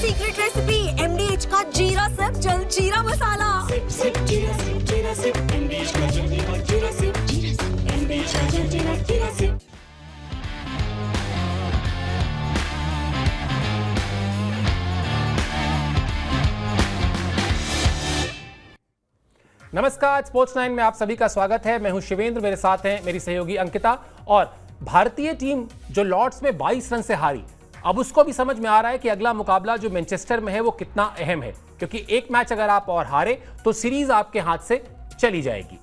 Secret recipe MDH का जीरा SIP जल जीरा मसाला। सिप सिप जीरा सिप MDH का जल जीरा सिप MDH का जल जीरा सिप। नमस्कार, स्पोर्ट्स 9 में आप सभी का स्वागत है। मैं हूं शिवेंद्र, मेरे साथ हैं मेरी सहयोगी अंकिता। और भारतीय टीम जो लॉर्ड्स में 22 रन से हारी, अब उसको भी समझ में आ रहा है कि अगला मुकाबला जो मैनचेस्टर में है वो कितना अहम है, क्योंकि एक मैच अगर आप और हारे तो सीरीज आपके हाथ से चली जाएगी।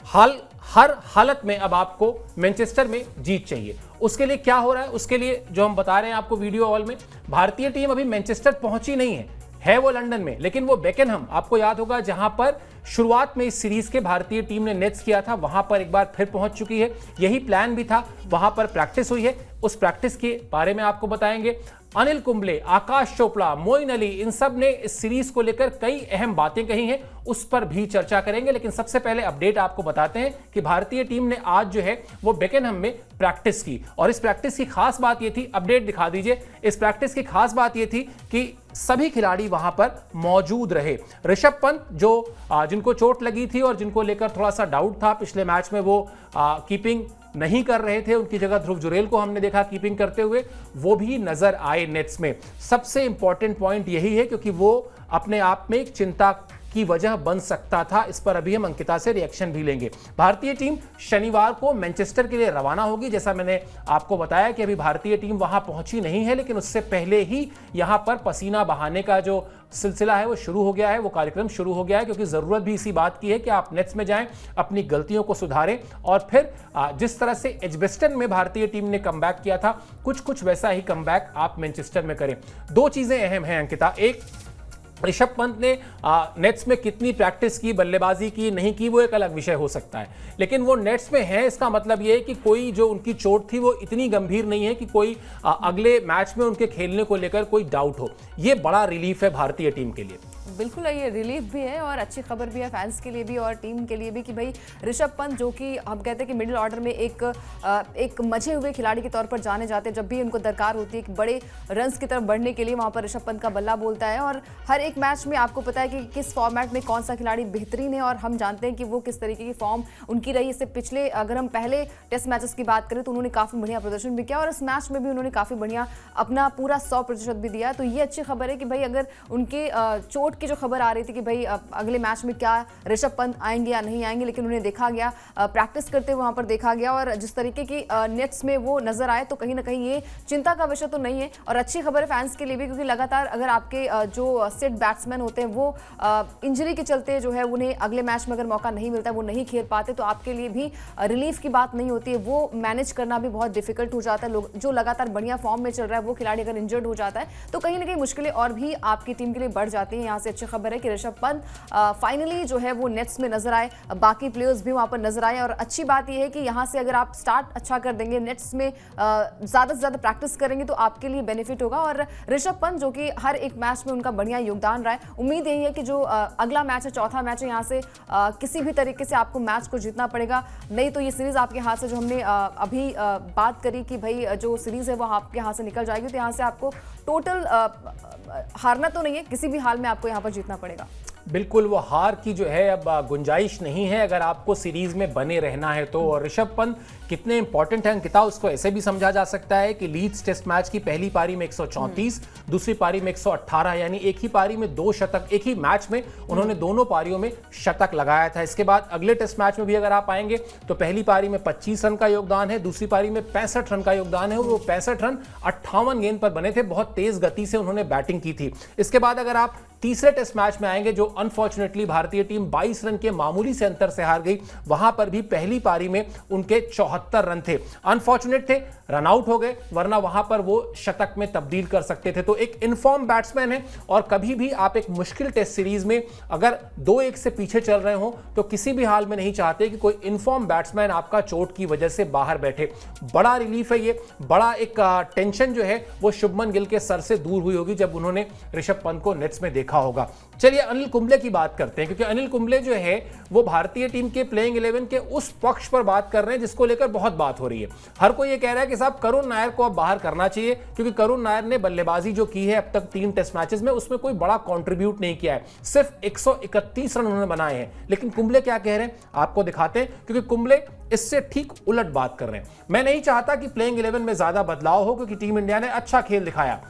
हर हालत में अब आपको मैनचेस्टर में जीत चाहिए। उसके लिए क्या हो रहा है, उसके लिए जो हम बता रहे हैं आपको वीडियो ऑल में, भारतीय टीम अभी मैनचेस्टर पहुंची नहीं है वो लंदन में, लेकिन वो बेकेनहम, आपको याद होगा, जहां पर शुरुआत में इस सीरीज के भारतीय टीम ने नेट्स किया था, वहां पर एक बार फिर पहुंच चुकी है। यही प्लान भी था, वहां पर प्रैक्टिस हुई है। उस प्रैक्टिस के बारे में आपको बताएंगे। अनिल कुंबले, आकाश चोपड़ा, मोइन अली, इन सब ने इस सीरीज को लेकर कई अहम बातें कही हैं, उस पर भी चर्चा करेंगे। लेकिन सबसे पहले अपडेट आपको बताते हैं कि भारतीय टीम ने आज जो है वो बेकेनहम में प्रैक्टिस की, और इस प्रैक्टिस की खास बात ये थी, अपडेट दिखा दीजिए। इस प्रैक्टिस की खास बात ये थी कि सभी खिलाड़ी वहां पर मौजूद रहे। ऋषभ पंत जो जिनको चोट लगी थी और जिनको लेकर थोड़ा सा डाउट था, पिछले मैच में वो कीपिंग नहीं कर रहे थे, उनकी जगह ध्रुव जुरेल को हमने देखा कीपिंग करते हुए, वो भी नजर आए नेट्स में। सबसे इंपॉर्टेंट पॉइंट यही है, क्योंकि वो अपने आप में एक चिंता की वजह बन सकता था। इस पर अभी हम अंकिता से रिएक्शन भी लेंगे। भारतीय टीम शनिवार को मैनचेस्टर के लिए रवाना होगी। जैसा मैंने आपको बताया कि अभी भारतीय टीम वहां पहुंची नहीं है, लेकिन उससे पहले ही यहां पर पसीना बहाने का जो सिलसिला है वो शुरू हो गया है, वो कार्यक्रम शुरू हो गया है, क्योंकि जरूरत भी इसी बात की है कि आप नेट्स में जाएं, अपनी गलतियों को सुधारें, और फिर जिस तरह से एजबेस्टन में भारतीय टीम ने कमबैक किया था, कुछ वैसा ही कमबैक आप मैनचेस्टर में करें। दो चीजें अहम हैं अंकिता। एक, ऋषभ पंत ने नेट्स में कितनी प्रैक्टिस की, बल्लेबाजी की, नहीं की, वो एक अलग विषय हो सकता है, लेकिन वो नेट्स में है, इसका मतलब ये है कि कोई जो उनकी चोट थी वो इतनी गंभीर नहीं है कि कोई अगले मैच में उनके खेलने को लेकर कोई डाउट हो। ये बड़ा रिलीफ है भारतीय टीम के लिए। बिल्कुल, ये रिलीफ भी है और अच्छी खबर भी है फैंस के लिए भी और टीम के लिए भी कि भाई ऋषभ पंत, जो कि हम कहते हैं कि मिडिल ऑर्डर में एक मजे हुए खिलाड़ी के तौर पर जाने जाते हैं, जब भी उनको दरकार होती है कि बड़े रन्स की तरफ बढ़ने के लिए, वहाँ पर ऋषभ पंत का बल्ला बोलता है। और हर एक मैच में आपको पता है कि किस फॉर्मेट में कौन सा खिलाड़ी बेहतरीन है, और हम जानते हैं कि वो किस तरीके की फॉर्म उनकी रही। इससे पिछले, अगर हम पहले टेस्ट मैचेस की बात करें तो उन्होंने काफ़ी बढ़िया प्रदर्शन भी किया, और इस मैच में भी उन्होंने काफ़ी बढ़िया अपना पूरा 100% भी दिया। तो ये अच्छी खबर है कि भाई अगर उनके चोट की जो खबर आ रही थी कि भाई अगले मैच में क्या ऋषभ पंत आएंगे या नहीं आएंगे, लेकिन उन्हें देखा गया प्रैक्टिस करते हुए वहां पर देखा गया, और जिस तरीके की नेट्स में वो नजर आए, तो कहीं ना कहीं ये चिंता का विषय तो नहीं है। और अच्छी खबर है फैंस के लिए भी, क्योंकि लगातार अगर आपके जो सेट बैट्समैन होते हैं वो इंजरी के चलते जो है उन्हें अगले मैच में अगर मौका नहीं मिलता, वो नहीं खेल पाते, तो आपके लिए भी रिलीफ की बात नहीं होती है। वो मैनेज करना भी बहुत डिफिकल्ट हो जाता है। जो लगातार बढ़िया फॉर्म में चल रहा है वो खिलाड़ी अगर इंजर्ड हो जाता है तो कहीं ना कहीं मुश्किलें और भी आपकी टीम के लिए बढ़ जाती हैं। यहाँ से अच्छी खबर है कि ऋषभ पंत फाइनली जो है वो नेट्स में नजर आए, बाकी प्लेयर्स भी वहां पर नजर आए। और अच्छी बात यह है कि यहां से अगर आप स्टार्ट अच्छा कर देंगे, नेट्स में ज्यादा से ज्यादा प्रैक्टिस करेंगे, तो आपके लिए बेनिफिट होगा। और ऋषभ पंत, जो कि हर एक मैच में उनका बढ़िया योगदान रहा है, उम्मीद यही है कि जो अगला मैच है, चौथा मैच है, यहाँ से किसी भी तरीके से आपको मैच को जीतना पड़ेगा, नहीं तो ये सीरीज आपके हाथ से, जो हमने अभी बात करी कि भाई जो सीरीज है वो आपके हाथ से निकल जाएगी, तो यहाँ से आपको टोटल हारना तो नहीं है, किसी भी हाल में आपको यहाँ पर जीतना पड़ेगा। बिल्कुल, वो हार की जो है अब गुंजाइश नहीं है अगर आपको सीरीज में बने रहना है तो। और ऋषभ पंत कितने इंपॉर्टेंट है अंकिता, उसको ऐसे भी समझा जा सकता है कि लीड्स टेस्ट मैच की पहली पारी में 134, दूसरी पारी में 118, यानी एक ही पारी में 2 शतक, एक ही मैच में उन्होंने दोनों पारियों में शतक लगाया था। इसके बाद अगले टेस्ट मैच में भी अगर आप आएंगे तो पहली पारी में 25 रन का योगदान है, दूसरी पारी में 65 रन का योगदान है। वो 65 रन 58 गेंद पर बने थे, बहुत तेज गति से उन्होंने बैटिंग की थी। इसके बाद अगर आप तीसरे टेस्ट मैच में आएंगे, जो अनफॉर्चुनेटली भारतीय टीम 22 रन के मामूली से अंतर से हार गई, वहां पर भी पहली पारी में उनके 74 रन थे। अनफॉर्चुनेट थे, रन आउट हो गए, वरना वहां पर वो शतक में तब्दील कर सकते थे। तो एक इनफॉर्म बैट्समैन है, और कभी भी आप एक मुश्किल टेस्ट सीरीज में अगर 2-1 से पीछे चल रहे हो तो किसी भी हाल में नहीं चाहते कि कोई इनफॉर्म बैट्समैन आपका चोट की वजह से बाहर बैठे। बड़ा रिलीफ है ये, बड़ा एक टेंशन जो है वो शुभमन गिल के सर से दूर हुई होगी जब उन्होंने ऋषभ पंत को नेट्स में देखा देखा होगा। चलिए अनिल कुंबले की बात करते हैं, क्योंकि अनिल कुंबले जो है वो भारतीय टीम के प्लेइंग 11 के उस पक्ष पर बात कर रहे हैं जिसको लेकर बहुत बात हो रही है। हर कोई ये कह रहा है कि साहब करुण नायर को अब बाहर करना चाहिए, क्योंकि करुण नायर ने बल्लेबाजी जो की है अब तक 3 टेस्ट मैचेस में, उसमें कोई बड़ा कंट्रीब्यूट नहीं किया है, सिर्फ 131 रन उन्होंने बनाए हैं। लेकिन कुंबले क्या कह रहे हैं आपको दिखाते हैं, क्योंकि कुंबले इससे ठीक उलट बात कर रहे हैं। मैं नहीं चाहता कि प्लेइंग 11 में ज्यादा बदलाव हो, क्योंकि टीम इंडिया ने अच्छा खेल दिखाया।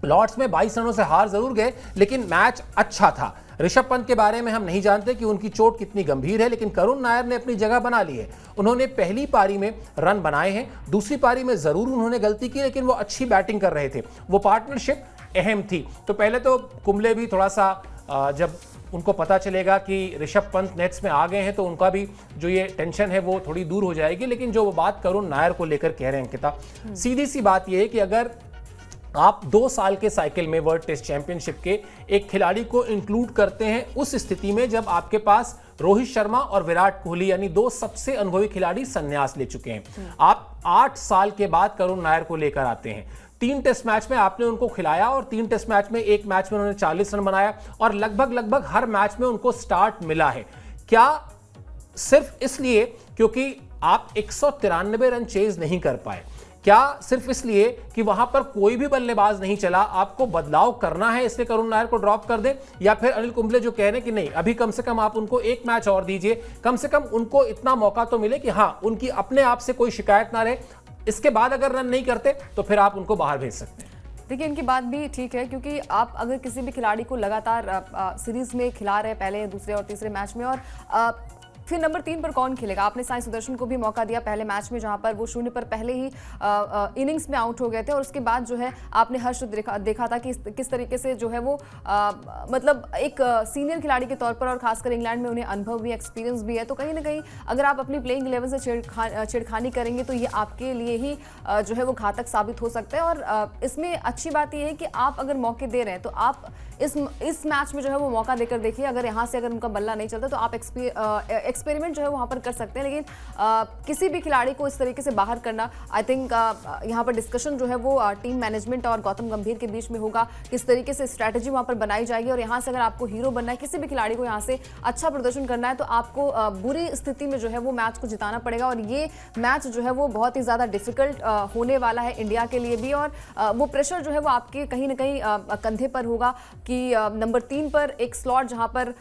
लॉर्ड्स में 22 रनों से हार जरूर गए, लेकिन मैच अच्छा था। ऋषभ पंत के बारे में हम नहीं जानते कि उनकी चोट कितनी गंभीर है, लेकिन करुण नायर ने अपनी जगह बना ली है। उन्होंने पहली पारी में रन बनाए हैं, दूसरी पारी में जरूर उन्होंने गलती की, लेकिन वो अच्छी बैटिंग कर रहे थे। वो पार्टनरशिप अहम थी। तो पहले तो कुंबले भी थोड़ा सा जब उनको पता चलेगा कि ऋषभ पंत नेट्स में आ गए हैं तो उनका भी जो ये टेंशन है वो थोड़ी दूर हो जाएगी। लेकिन जो वो बात करुण नायर को लेकर कह रहे हैं अंकिता, सीधी सी बात ये है कि अगर आप 2 साल के साइकिल में वर्ल्ड टेस्ट चैंपियनशिप के एक खिलाड़ी को इंक्लूड करते हैं उस स्थिति में जब आपके पास रोहित शर्मा और विराट कोहली यानी 2 सबसे अनुभवी खिलाड़ी संन्यास ले चुके हैं, आप 8 साल के बाद करुण नायर को लेकर आते हैं। 3 टेस्ट मैच में आपने उनको खिलाया और 3 टेस्ट मैच में एक मैच में उन्होंने 40 रन बनाया और लगभग हर मैच में उनको स्टार्ट मिला है। क्या सिर्फ इसलिए क्योंकि आप 193 रन चेज नहीं कर पाए? क्या सिर्फ इसलिए कि वहां पर कोई भी बल्लेबाज नहीं चला, आपको बदलाव करना है इसलिए करुण नायर को ड्रॉप कर दें? या फिर अनिल कुंबले जो कह रहे हैं कि नहीं, अभी कम से कम आप उनको एक मैच और दीजिए, कम से कम उनको इतना मौका तो मिले कि हां उनकी अपने आप से कोई शिकायत ना रहे, इसके बाद अगर रन नहीं करते तो फिर आप उनको बाहर भेज सकते हैं? देखिए इनकी बात भी ठीक है, क्योंकि आप अगर किसी भी खिलाड़ी को लगातार सीरीज में खिला रहे पहले, दूसरे और तीसरे मैच में, और फिर नंबर 3 पर कौन खेलेगा? आपने साई सुदर्शन को भी मौका दिया पहले मैच में, जहां पर वो 0 पर पहले ही इनिंग्स में आउट हो गए थे, और उसके बाद जो है आपने हर्ष देखा था कि किस तरीके से जो है वो मतलब एक सीनियर खिलाड़ी के तौर पर, और खासकर इंग्लैंड में उन्हें अनुभव भी, एक्सपीरियंस भी है। तो कहीं ना कहीं अगर आप अपनी प्लेइंग 11 से छेड़खानी करेंगे तो ये आपके लिए ही जो है वो घातक साबित हो सकता है। और इसमें अच्छी बात यह है कि आप अगर मौके दे रहे हैं तो आप इस मैच में जो है वो मौका देकर देखिए। अगर यहाँ से अगर उनका बल्ला नहीं चलता तो आप एक्सपेरिमेंट जो है वहाँ पर कर सकते हैं, लेकिन किसी भी खिलाड़ी को इस तरीके से बाहर करना, आई थिंक यहाँ पर डिस्कशन जो है वो टीम मैनेजमेंट और गौतम गंभीर के बीच में होगा, किस तरीके से स्ट्रैटेजी वहाँ पर बनाई जाएगी। और यहाँ से अगर आपको हीरो बनना है, किसी भी खिलाड़ी को यहाँ से अच्छा प्रदर्शन करना है, तो आपको बुरी स्थिति में जो है वो मैच को जिताना पड़ेगा। और ये मैच जो है वो बहुत ही ज़्यादा डिफिकल्ट होने वाला है इंडिया के लिए भी, और वो प्रेशर जो है वो आपके कहीं ना कहीं कंधे पर होगा कि नंबर 3 पर एक स्लॉट जहाँ पर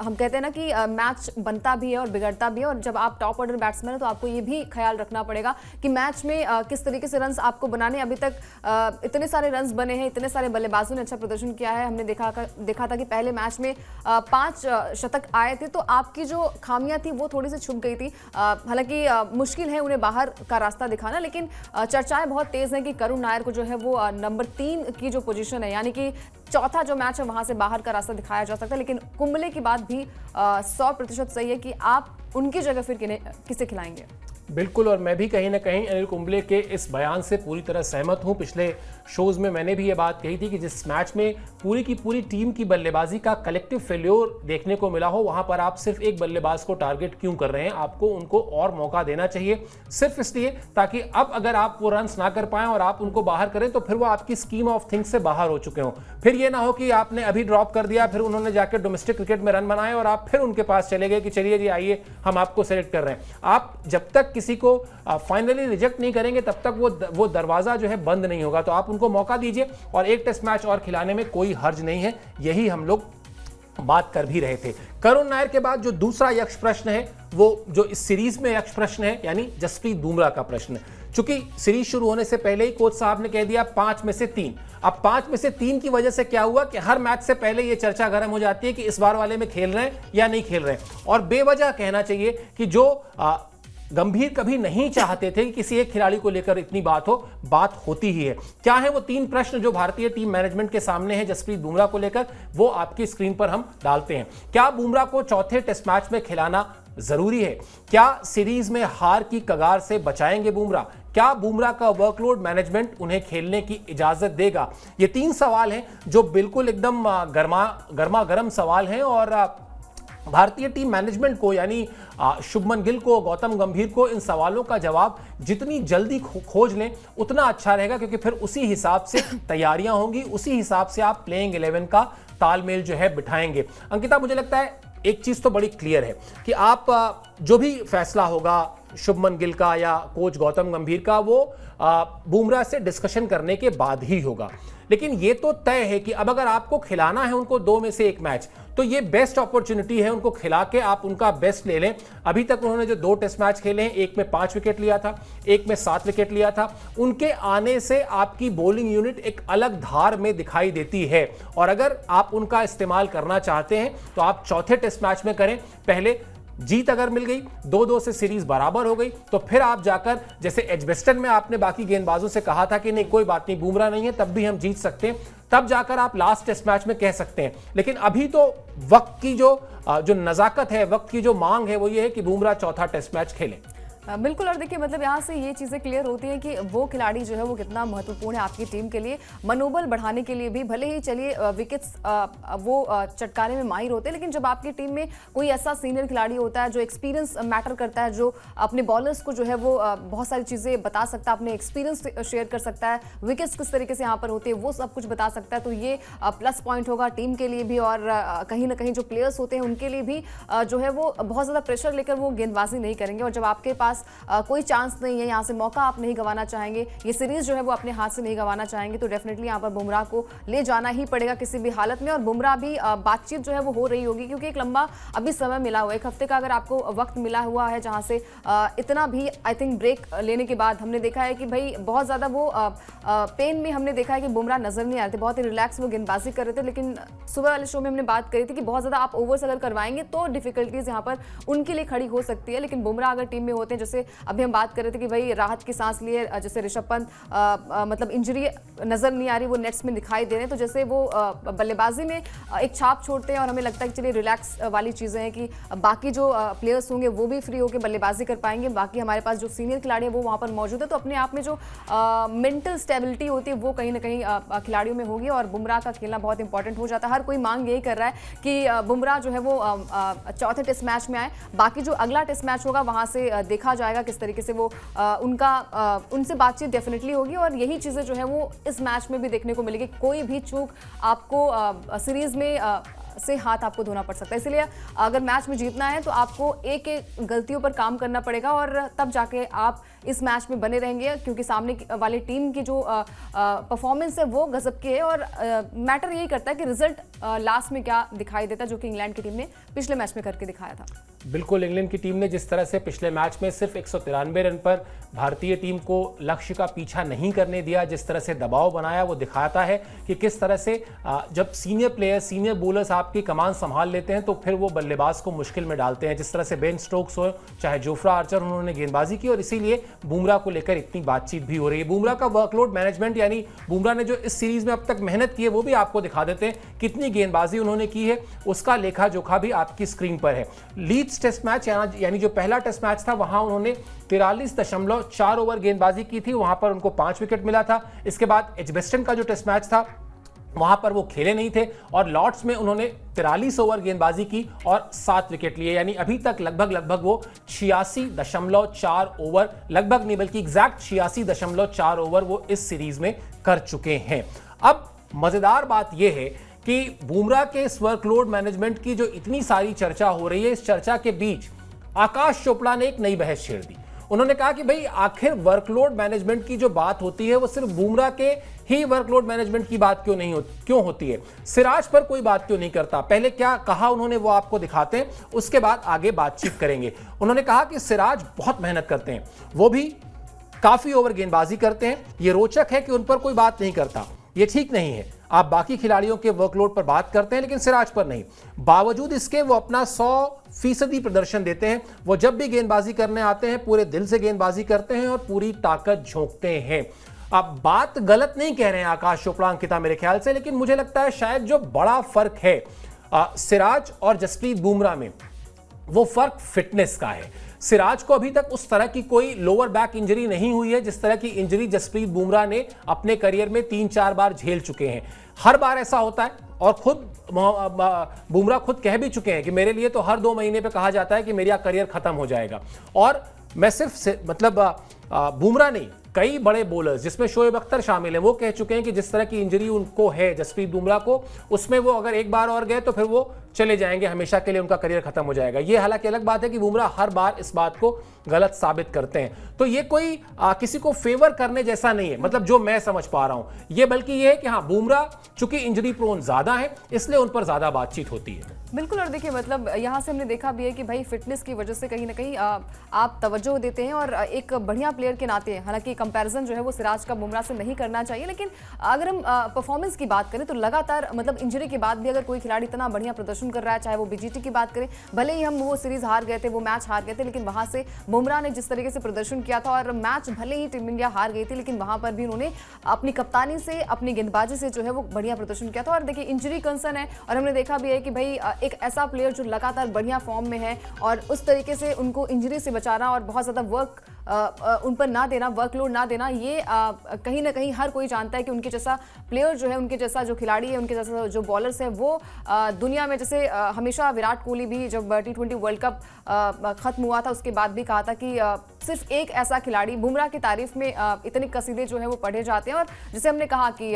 हम कहते हैं ना कि मैच बनता भी है और बिगड़ता भी है। और जब आप टॉप ऑर्डर बैट्समैन है तो आपको ये भी ख्याल रखना पड़ेगा कि मैच में किस तरीके से रन्स आपको बनाने। अभी तक इतने सारे रन्स बने हैं, इतने सारे बल्लेबाजों ने अच्छा प्रदर्शन किया है। हमने देखा था कि पहले मैच में 5 शतक आए थे, तो आपकी जो खामियां थी वो थोड़ी सी छुप गई थी। हालांकि मुश्किल है उन्हें बाहर का रास्ता दिखाना, लेकिन चर्चाएं बहुत तेज हैं कि करुण नायर को जो है वो नंबर 3 की जो पोजीशन है, यानी कि चौथा जो मैच है वहां से बाहर का रास्ता दिखाया जा सकता है। लेकिन कुंबले की बात भी 100% सही है कि आप उनकी जगह फिर किसे खिलाएंगे? बिल्कुल, और मैं भी कहीं ना कहीं अनिल कुंबले के इस बयान से पूरी तरह सहमत हूं। पिछले शोज में मैंने भी ये बात कही थी कि जिस मैच में पूरी की पूरी टीम की बल्लेबाजी का कलेक्टिव फेल्योर देखने को मिला हो, वहां पर आप सिर्फ एक बल्लेबाज को टारगेट क्यों कर रहे हैं? आपको उनको और मौका देना चाहिए, सिर्फ इसलिए ताकि अब अगर आप वो रन्स ना कर पाएं और आप उनको बाहर करें तो फिर वो आपकी स्कीम ऑफ थिंग्स से बाहर हो चुके हों। फिर ये ना हो कि आपने अभी ड्रॉप कर दिया, फिर उन्होंने जाकर डोमेस्टिक क्रिकेट में रन बनाए और आप फिर उनके पास चले गए कि चलिए जी आइए हम आपको सेलेक्ट कर रहे हैं। आप जब तक किसी को फाइनली रिजेक्ट नहीं करेंगे तब तक वो दरवाजा जो है बंद नहीं होगा। तो आप उनको मौका दीजिए और एक टेस्ट मैच और खिलाने में कोई हर्ज नहीं है, यही हम लोग बात कर भी रहे थे। करुण नायर के बाद जो दूसरा यक्ष प्रश्न है, वो जो इस सीरीज में यक्ष प्रश्न है, यानी जसप्रीत बुमराह का प्रश्न। चूंकि सीरीज शुरू होने से पहले ही कोच साहब ने कह दिया 5 में से 3। अब 5 में से 3 की वजह से क्या हुआ कि हर मैच से पहले ये चर्चा गर्म हो जाती है कि इस बार वाले में खेल रहे हैं या नहीं खेल रहे हैं। और बेवजह कहना चाहिए कि जो गंभीर कभी नहीं चाहते थे कि किसी एक खिलाड़ी को लेकर इतनी बात हो, बात होती ही है। क्या है वो 3 प्रश्न जो भारतीय टीम मैनेजमेंट के सामने है जसप्रीत बुमराह को लेकर, वो आपकी स्क्रीन पर हम डालते हैं। क्या बुमराह को चौथे टेस्ट मैच में खिलाना जरूरी है? क्या सीरीज में हार की कगार से बचाएंगे बुमराह? क्या बुमराह का वर्कलोड मैनेजमेंट उन्हें खेलने की इजाजत देगा? ये 3 सवाल हैं जो बिल्कुल एकदम गर्मा गर्म सवाल हैं और भारतीय टीम मैनेजमेंट को यानी शुभमन गिल को, गौतम गंभीर को इन सवालों का जवाब जितनी जल्दी खोज लें उतना अच्छा रहेगा, क्योंकि फिर उसी हिसाब से तैयारियां होंगी, उसी हिसाब से आप प्लेइंग 11 का तालमेल जो है बिठाएंगे। अंकिता, मुझे लगता है एक चीज तो बड़ी क्लियर है कि आप जो भी फैसला होगा शुभमन गिल का या कोच गौतम गंभीर का, वो बुमराह से डिस्कशन करने के बाद ही होगा। लेकिन ये तो तय है कि अब अगर आपको खिलाना है उनको 2 में से 1 मैच, तो ये बेस्ट अपॉर्चुनिटी है उनको खिला के आप उनका बेस्ट ले लें। अभी तक उन्होंने जो 2 टेस्ट मैच खेले हैं, एक में 5 विकेट लिया था, एक में 7 विकेट लिया था। उनके आने से आपकी बॉलिंग यूनिट एक अलग धार में दिखाई देती है, और अगर आप उनका इस्तेमाल करना चाहते हैं तो आप चौथे टेस्ट मैच में करें। पहले जीत अगर मिल गई, 2-2 से सीरीज बराबर हो गई, तो फिर आप जाकर, जैसे एजबेस्टन में आपने बाकी गेंदबाजों से कहा था कि नहीं कोई बात नहीं, बुमराह नहीं है तब भी हम जीत सकते हैं, तब जाकर आप लास्ट टेस्ट मैच में कह सकते हैं। लेकिन अभी तो वक्त की जो नजाकत है, वक्त की जो मांग है, वो ये है कि बुमराह चौथा टेस्ट मैच खेले। बिल्कुल, और देखिए मतलब यहाँ से ये चीज़ें क्लियर होती हैं कि वो खिलाड़ी जो है वो कितना महत्वपूर्ण है आपकी टीम के लिए, मनोबल बढ़ाने के लिए भी। भले ही चलिए विकेट्स वो चटकाने में माहिर होते हैं, लेकिन जब आपकी टीम में कोई ऐसा सीनियर खिलाड़ी होता है जो एक्सपीरियंस मैटर करता है, जो अपने बॉलर्स को जो है वो बहुत सारी चीज़ें बता सकता है, अपने एक्सपीरियंस शेयर कर सकता है, विकेट्स किस तरीके से यहाँ पर होती है वो सब कुछ बता सकता है, तो ये प्लस पॉइंट होगा टीम के लिए भी। और कहीं ना कहीं जो प्लेयर्स होते हैं उनके लिए भी जो है वो बहुत ज़्यादा प्रेशर लेकर वो गेंदबाजी नहीं करेंगे। और जब आपके पास कोई चांस नहीं है, यहाँ से मौका आप नहीं गंवाना चाहेंगे, ये सीरीज जो है वो अपने हाथ से नहीं गंवाना चाहेंगे, तो डेफिनेटली यहाँ पर बुमराह को ले जाना ही पड़ेगा किसी भी हालत में। और बुमराह भी बातचीत जो है वो हो रही होगी, क्योंकि एक लंबा अभी समय मिला हुआ है, 1 हफ्ते का अगर आपको वक्त मिला हुआ है, जहाँ से इतना भी आई थिंक ब्रेक लेने के बाद हमने देखा है कि भाई बहुत ज़्यादा वो पेन में हमने देखा है कि बुमराह नजर नहीं आ रहे थे, बहुत ही रिलैक्स वो गेंदबाजी कर रहे थे। लेकिन सुबह वाले शो में हमने बात करी थी कि बहुत ज़्यादा आप ओवर्स अगर करवाएंगे तो डिफिकल्टीज यहाँ पर उनके लिए खड़ी हो सकती है। लेकिन बुमराह अगर टीम में होते हैं, जैसे अभी हम बात कर रहे थे कि भाई राहत की सांस लिए, जैसे ऋषभ पंत मतलब इंजरी नजर नहीं आ रही, वो नेट्स में दिखाई दे रहे हैं, तो जैसे वो बल्लेबाजी में एक छाप छोड़ते हैं और हमें लगता है कि चलिए रिलैक्स वाली चीज़ें हैं कि बाकी जो प्लेयर्स होंगे वो भी फ्री होकर बल्लेबाजी कर पाएंगे, बाकी हमारे पास जो सीनियर खिलाड़ी हैं वो वहाँ पर मौजूद है, तो अपने आप में जो मेंटल स्टेबिलिटी होती है वो कहीं ना कहीं खिलाड़ियों में होगी और बुमराह का खेलना बहुत इंपॉर्टेंट हो जाता है। हर कोई मांग यही कर रहा है कि बुमराह जो है वो चौथे टेस्ट मैच में आए, बाकी जो अगला टेस्ट मैच होगा वहाँ से देखा जाएगा किस तरीके से वो उनसे बातचीत डेफिनेटली होगी और यही चीज़ें जो है वो इस मैच में भी देखने को मिलेगी। कोई भी चूक आपको सीरीज में से हाथ आपको धोना पड़ सकता है, इसलिए अगर मैच में जीतना है तो आपको एक एक गलतियों पर काम करना पड़ेगा और तब जाके आप इस मैच में बने रहेंगे, क्योंकि सामने वाली टीम की जो परफॉर्मेंस है वो गजब की है और मैटर यही करता है कि रिजल्ट लास्ट में क्या दिखाई देता है, जो कि इंग्लैंड की टीम ने पिछले मैच में करके दिखाया था। बिल्कुल, इंग्लैंड की टीम ने जिस तरह से पिछले मैच में सिर्फ 193 रन पर भारतीय टीम को लक्ष्य का पीछा नहीं करने दिया, जिस तरह से दबाव बनाया, वो दिखाता है कि किस तरह से जब सीनियर प्लेयर, सीनियर बॉलर्स आपकी कमान संभाल लेते हैं तो फिर वो बल्लेबाज को मुश्किल में डालते हैं। जिस तरह से बेन स्टोक्स हो चाहे जोफ्रा आर्चर, उन्होंने गेंदबाजी की और इसीलिए बुमराह को लेकर इतनी बातचीत भी हो रही है। बुमराह का वर्कलोड मैनेजमेंट, यानी बुमराह ने जो इस सीरीज में अब तक मेहनत की है वो भी आपको दिखा देते हैं, कितनी गेंदबाजी उन्होंने की है उसका लेखा जोखा भी आपकी स्क्रीन पर है। लीड्स टेस्ट मैच यानी जो पहला टेस्ट मैच था वहां उन्होंने 43.4 ओवर गेंदबाजी की थी, वहां पर उनको 5 विकेट मिला था। इसके बाद एजबेस्टन का जो टेस्ट मैच था वहां पर वो खेले नहीं थे और लॉर्ड्स में उन्होंने 43 ओवर गेंदबाजी की और 7 विकेट लिए, यानी अभी तक लगभग वो 86.4 ओवर, लगभग नहीं बल्कि एग्जैक्ट 86.4 ओवर वो इस सीरीज में कर चुके हैं। अब मजेदार बात यह है कि बुमराह के इस वर्कलोड मैनेजमेंट की जो इतनी सारी चर्चा हो रही है, इस चर्चा के बीच आकाश चोपड़ा ने एक नई बहस छेड़ दी। उन्होंने कहा कि भाई आखिर वर्कलोड मैनेजमेंट की जो बात होती है वो सिर्फ बुमराह के ही वर्कलोड मैनेजमेंट की बात क्यों होती है, सिराज पर कोई बात क्यों नहीं करता। पहले क्या कहा उन्होंने वो आपको दिखाते हैं, उसके बाद आगे बातचीत करेंगे। उन्होंने कहा कि सिराज बहुत मेहनत करते हैं, वो भी काफी ओवर गेंदबाजी करते हैं, ये रोचक है कि उन पर कोई बात नहीं करता, ये ठीक नहीं है। आप बाकी खिलाड़ियों के वर्कलोड पर बात करते हैं लेकिन सिराज पर नहीं। बावजूद इसके वो अपना 100% प्रदर्शन देते हैं। वो जब भी गेंदबाजी करने आते हैं पूरे दिल से गेंदबाजी करते हैं और पूरी ताकत झोंकते हैं। अब बात गलत नहीं कह रहे हैं आकाश चोपड़ा, अंकिता, मेरे ख्याल से, लेकिन मुझे लगता है शायद जो बड़ा फर्क है सिराज और जसप्रीत बुमराह में, वो फर्क फिटनेस का है। सिराज को अभी तक उस तरह की कोई लोअर बैक इंजरी नहीं हुई है जिस तरह की इंजरी जसप्रीत बुमराह ने अपने करियर में 3-4 बार झेल चुके हैं। हर बार ऐसा होता है, और खुद बुमराह खुद कह भी चुके हैं कि मेरे लिए तो हर 2 महीने पे कहा जाता है कि मेरा करियर खत्म हो जाएगा। और मैं सिर्फ मतलब बुमराह नहीं, कई बड़े बॉलर्स जिसमें शोएब अख्तर शामिल हैं, वो कह चुके हैं कि जिस तरह की इंजरी उनको है जसप्रीत बुमराह को, उसमें वो अगर एक बार और गए तो फिर वो चले जाएंगे, हमेशा के लिए उनका करियर खत्म हो जाएगा। ये हालांकि अलग बात है कि बुमराह हर बार इस बात को गलत साबित करते हैं, तो ये कोई किसी को फेवर करने जैसा नहीं है, मतलब जो मैं समझ पा रहा हूं ये, बल्कि ये है कि हाँ, बुमराह चूंकि इंजरी प्रोन ज्यादा है इसलिए उन पर ज्यादा बातचीत होती है। बिल्कुल, और देखिए मतलब यहाँ से हमने देखा भी है कि भाई फिटनेस की वजह से कहीं ना कहीं आप तवज्जो देते हैं और एक बढ़िया प्लेयर के नाते, हालांकि कंपैरिजन जो है वो सिराज का बुमराह से नहीं करना चाहिए, लेकिन अगर हम परफॉर्मेंस की बात करें तो लगातार मतलब इंजरी के बाद भी अगर कोई खिलाड़ी इतना बढ़िया प्रदर्शन कर रहा है, चाहे वो बीजीटी की बात करें, भले ही हम वो सीरीज हार गए थे, वो मैच हार गए थे, लेकिन वहां से बुमराह ने जिस तरीके से प्रदर्शन किया था, और मैच भले ही टीम इंडिया हार गई थी लेकिन वहां पर भी उन्होंने अपनी कप्तानी से, अपनी गेंदबाजी से जो है वो बढ़िया प्रदर्शन किया था। और देखिए इंजरी कंसर्न है, और हमने देखा भी है कि भाई एक ऐसा प्लेयर जो लगातार बढ़िया फॉर्म में है और उस तरीके से उनको इंजरी से बचाना और बहुत ज़्यादा वर्क उन पर ना देना, वर्कलोड ना देना, ये कहीं ना कहीं हर कोई जानता है कि उनके जैसा प्लेयर जो है, उनके जैसा जो खिलाड़ी है, उनके जैसा जो बॉलर्स है, वो दुनिया में, जैसे हमेशा विराट कोहली भी जब T20 वर्ल्ड कप खत्म हुआ था उसके बाद भी कहा था कि सिर्फ एक ऐसा खिलाड़ी, बुमराह की तारीफ में इतने कसीदे जो है वो पढ़े जाते हैं। और जैसे हमने कहा कि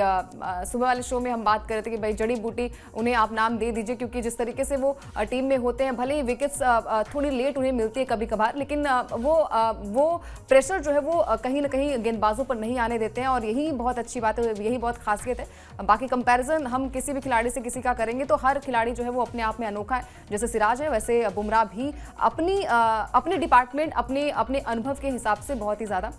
सुबह वाले शो में हम बात कर रहे थे कि भाई जड़ी बूटी उन्हें आप नाम दे दीजिए, क्योंकि जिस तरीके से वो टीम में होते हैं, भले ही विकेट्स थोड़ी लेट उन्हें मिलती है कभी कभार, लेकिन वो प्रेशर जो है वो कहीं ना कहीं गेंदबाजों पर नहीं आने देते हैं, और यही बहुत अच्छी बात है, यही बहुत खासियत है। बाकी कंपैरिजन हम किसी भी खिलाड़ी से किसी का करेंगे तो हर खिलाड़ी जो है वो अपने आप में अनोखा है, जैसे सिराज है वैसे बुमराह भी अपनी डिपार्टमेंट, अपने अनुभव के हिसाब से बहुत ही ज़्यादा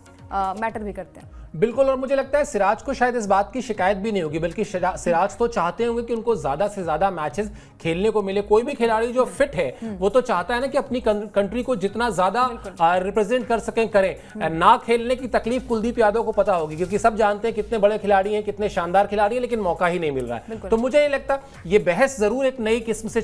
मैटर भी करते हैं। बिल्कुल, और मुझे लगता है सिराज को शायद इस बात की शिकायत भी नहीं होगी, बल्कि सिराज तो चाहते होंगे कि उनको ज्यादा से ज्यादा मैचेस खेलने को मिले। कोई भी खिलाड़ी जो फिट है वो तो चाहता है ना कि अपनी कंट्री को जितना ज्यादा रिप्रेजेंट कर सकें करें। ना खेलने की तकलीफ कुलदीप यादव को पता होगी, क्योंकि सब जानते हैं कितने बड़े खिलाड़ी हैं, कितने शानदार खिलाड़ी हैं, लेकिन मौका ही नहीं मिल रहा है। तो मुझे नहीं लगता ये बहस जरूर एक नई किस्म से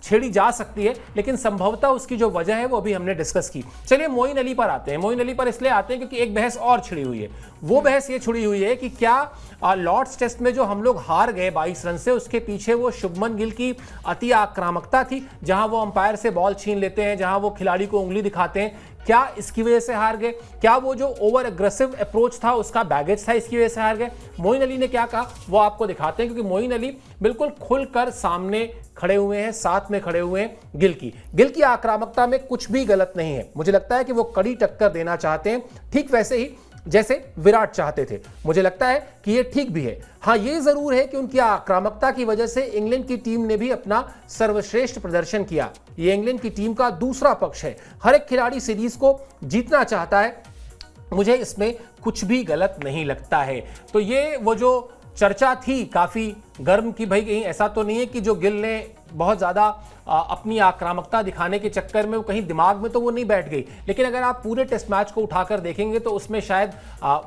छेड़ी जा सकती है, लेकिन संभवतः उसकी जो वजह है वो अभी हमने डिस्कस की। चलिए मोइन अली पर आते हैं। मोइन अली पर इसलिए आते हैं क्योंकि एक बहस और छिड़ी हुई है। वो बहस ये छिड़ी हुई है कि क्या लॉर्ड्स टेस्ट में जो हम लोग हार गए 22 रन से, उसके पीछे वो शुभमन गिल की अति आक्रामकता थी, जहां वो अंपायर से बॉल छीन लेते हैं, जहां वो खिलाड़ी को उंगली दिखाते हैं, क्या इसकी वजह से हार गए? क्या वो जो ओवर एग्रेसिव अप्रोच था उसका बैगेज था, इसकी वजह से हार गए? मोइन अली ने क्या कहा वो आपको दिखाते हैं, क्योंकि मोइन अली बिल्कुल खुलकर सामने खड़े हुए हैं, साथ में खड़े हुए हैं गिल की आक्रामकता में कुछ भी गलत नहीं है। मुझे लगता है कि वो कड़ी टक्कर देना चाहते हैं, ठीक वैसे ही जैसे विराट चाहते थे। मुझे लगता है कि ये ठीक भी है। हाँ, ये जरूर है कि उनकी आक्रामकता की वजह से इंग्लैंड की टीम ने भी अपना सर्वश्रेष्ठ प्रदर्शन किया। ये इंग्लैंड की टीम का दूसरा पक्ष है। हर एक खिलाड़ी सीरीज को जीतना चाहता है, मुझे इसमें कुछ भी गलत नहीं लगता है। तो ये वो जो चर्चा थी काफी गर्म की, भाई कहीं ऐसा तो नहीं है कि जो गिल ने बहुत ज़्यादा अपनी आक्रामकता दिखाने के चक्कर में वो कहीं दिमाग में तो वो नहीं बैठ गई, लेकिन अगर आप पूरे टेस्ट मैच को उठाकर देखेंगे तो उसमें शायद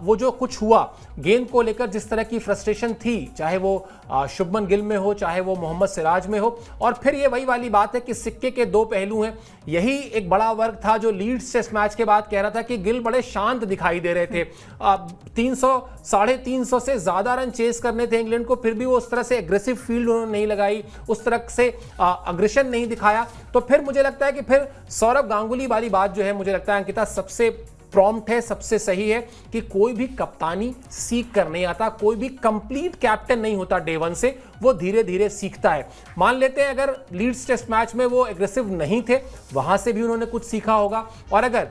वो जो कुछ हुआ गेंद को लेकर, जिस तरह की फ्रस्ट्रेशन थी, चाहे वो शुभमन गिल में हो, चाहे वो मोहम्मद सिराज में हो, और फिर ये वही वाली बात है कि सिक्के के दो पहलू हैं। यही एक बड़ा वर्ग था जो लीड्स टेस्ट मैच के बाद कह रहा था कि गिल बड़े शांत दिखाई दे रहे थे। 300 350 से ज़्यादा रन चेस करने थे इंग्लैंड को, फिर भी वो उस तरह से एग्रेसिव फील्ड उन्होंने नहीं लगाई, उस तरह से अग्रेशन नहीं दिखाया। तो फिर मुझे लगता है कि फिर सौरव गांगुली वाली बात जो है, मुझे लगता है अंकिता सबसे प्रॉम्प्ट है, सबसे सही है कि कोई भी कप्तानी सीख कर नहीं आता, कोई भी कंप्लीट कैप्टन नहीं होता डे वन से, वो धीरे धीरे सीखता है। मान लेते हैं अगर लीड्स टेस्ट मैच में वो एग्रेसिव नहीं थे, वहां से भी उन्होंने कुछ सीखा होगा, और अगर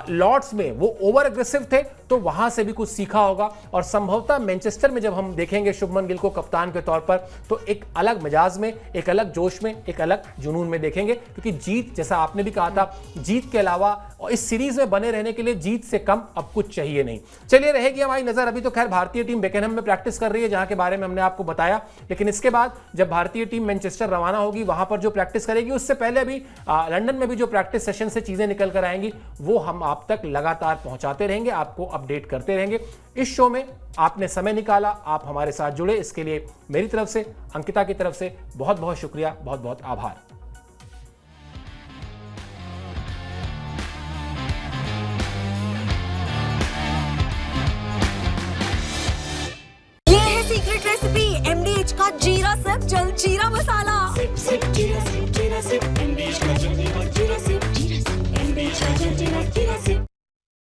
लॉर्ड्स में वो ओवर एग्रेसिव थे तो वहां से भी कुछ सीखा होगा, और संभवतः मैनचेस्टर में जब हम देखेंगे शुभमन गिल को कप्तान के तौर पर, तो एक अलग मिजाज में, एक अलग जोश में, एक अलग जुनून में देखेंगे। क्योंकि जीत, जैसा आपने भी कहा था, जीत के अलावा और इस सीरीज में बने रहने के लिए जीत से कम अब कुछ चाहिए नहीं। चलिए, रहेगी हमारी नजर, अभी तो खैर भारतीय टीम बेकेनहम में प्रैक्टिस कर रही है, जहां के बारे में हमने आपको बताया, लेकिन इसके बाद जब भारतीय टीम मैनचेस्टर रवाना होगी, वहां पर जो प्रैक्टिस करेगी, उससे पहले अभी लंदन में भी जो प्रैक्टिस सेशन से चीजें निकल कर आएंगी, वो हम आप तक लगातार पहुंचाते रहेंगे, आपको अपडेट करते रहेंगे। इस शो में आपने समय निकाला, आप हमारे साथ जुड़े, इसके लिए मेरी तरफ से, अंकिता की तरफ से बहुत बहुत शुक्रिया, बहुत बहुत आभार।